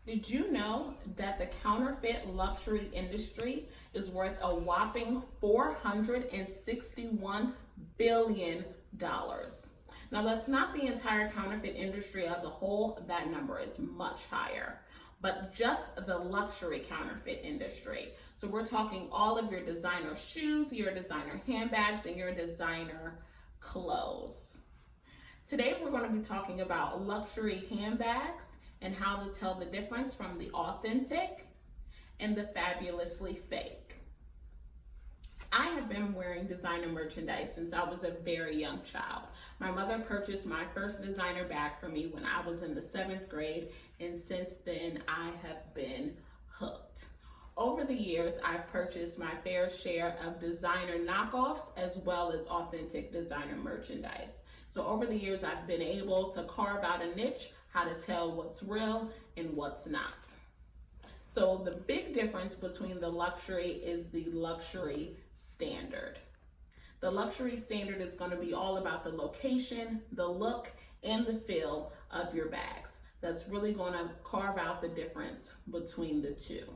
Did you know that the counterfeit luxury industry is worth a whopping $461 billion? Now, that's not the entire counterfeit industry as a whole, that number is much higher, but just the luxury counterfeit industry. So, we're talking all of your designer shoes, your designer handbags, and your designer clothes. Today, we're going to be talking about luxury handbags and how to tell the difference from the authentic and the fabulously fake. I have been wearing designer merchandise since I was a very young child. My mother purchased my first designer bag for me when I was in the 7th grade, and since then I have been hooked. Over the years, I've purchased my fair share of designer knockoffs as well as authentic designer merchandise. So over the years, I've been able to carve out a niche, how to tell what's real and what's not. So the big difference between the luxury is the luxury standard. The luxury standard is going to be all about the location, the look, and the feel of your bags. That's really going to carve out the difference between the two.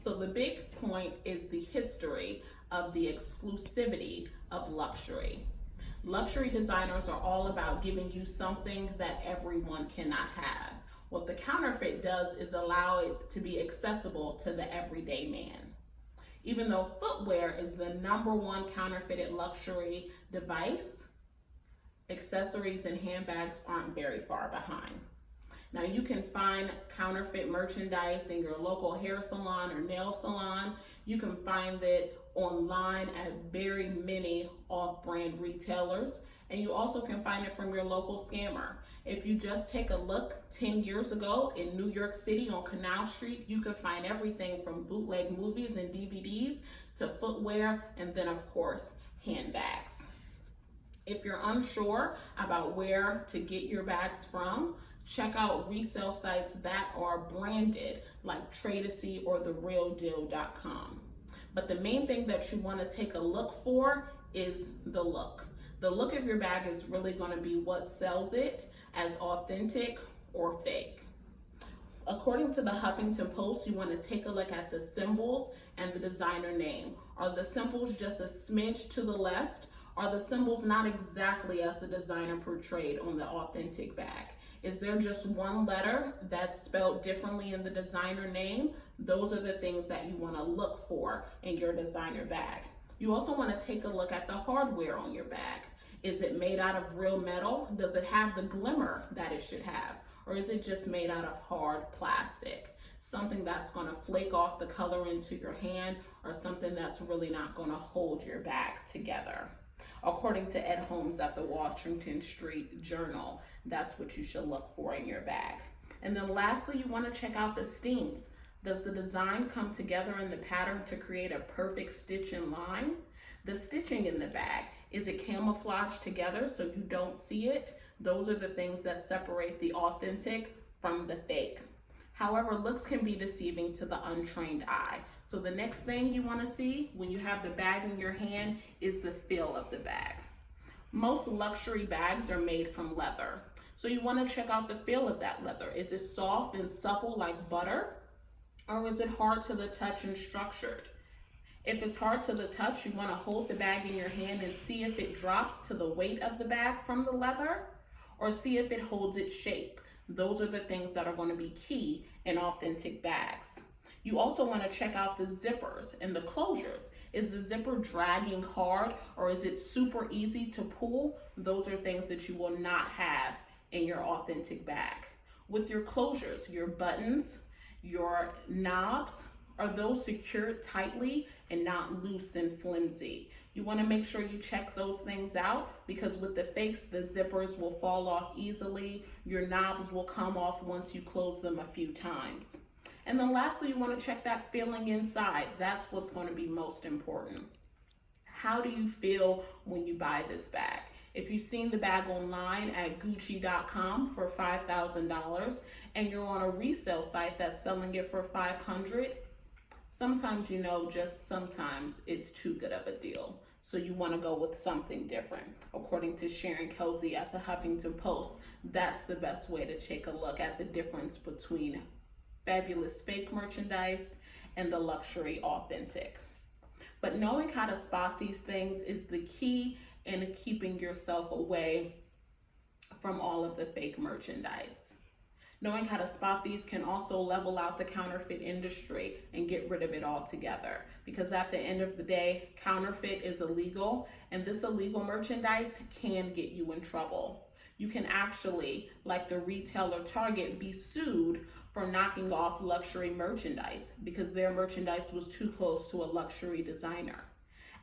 So the big point is the history of the exclusivity of luxury. Luxury designers are all about giving you something that everyone cannot have. What the counterfeit does is allow it to be accessible to the everyday man. Even though footwear is the #1 counterfeited luxury device, accessories and handbags aren't very far behind. Now, you can find counterfeit merchandise in your local hair salon or nail salon. You can find it online at very many off-brand retailers, and you also can find it from your local scammer. If you just take a look 10 years ago in New York City on Canal Street, you could find everything from bootleg movies and DVDs to footwear, and then of course, handbags. If you're unsure about where to get your bags from, check out resale sites that are branded like Trade-A-See or TheRealDeal.com. But the main thing that you want to take a look for is the look. The look of your bag is really going to be what sells it as authentic or fake. According to the Huffington Post, you want to take a look at the symbols and the designer name. Are the symbols just a smidge to the left? Are the symbols not exactly as the designer portrayed on the authentic bag? Is there just one letter that's spelled differently in the designer name? Those are the things that you want to look for in your designer bag. You also want to take a look at the hardware on your bag. Is it made out of real metal? Does it have the glimmer that it should have? Or is it just made out of hard plastic? Something that's going to flake off the color into your hand, or something that's really not going to hold your bag together. According to Ed Holmes at the Washington Street Journal, that's what you should look for in your bag. And then lastly, you want to check out the steams. Does the design come together in the pattern to create a perfect stitch and line? The stitching in the bag, is it camouflaged together so you don't see it? Those are the things that separate the authentic from the fake. However, looks can be deceiving to the untrained eye. So the next thing you want to see when you have the bag in your hand is the feel of the bag. Most luxury bags are made from leather. So you want to check out the feel of that leather. Is it soft and supple like butter? Or is it hard to the touch and structured? If it's hard to the touch, you want to hold the bag in your hand and see if it drops to the weight of the bag from the leather, or see if it holds its shape. Those are the things that are going to be key in authentic bags. You also want to check out the zippers and the closures. Is the zipper dragging hard, or is it super easy to pull? Those are things that you will not have in your authentic bag. With your closures, your buttons, your knobs, are those secured tightly and not loose and flimsy? You want to make sure you check those things out, because with the fakes, the zippers will fall off easily. Your knobs will come off once you close them a few times. And then lastly, you want to check that feeling inside. That's what's going to be most important. How do you feel when you buy this bag? If you've seen the bag online at Gucci.com for $5,000 and you're on a resale site that's selling it for $500, sometimes, just sometimes it's too good of a deal. So you want to go with something different. According to Sharon Kelsey at the Huffington Post, that's the best way to take a look at the difference between fabulous fake merchandise and the luxury authentic. But knowing how to spot these things is the key in keeping yourself away from all of the fake merchandise. Knowing how to spot these can also level out the counterfeit industry and get rid of it altogether. Because at the end of the day, counterfeit is illegal, and this illegal merchandise can get you in trouble. You can actually, like the retailer Target, be sued for knocking off luxury merchandise because their merchandise was too close to a luxury designer.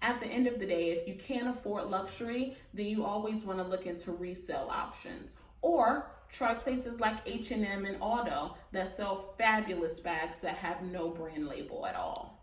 At the end of the day, if you can't afford luxury, then you always want to look into resale options, or try places like H&M and Auto that sell fabulous bags that have no brand label at all.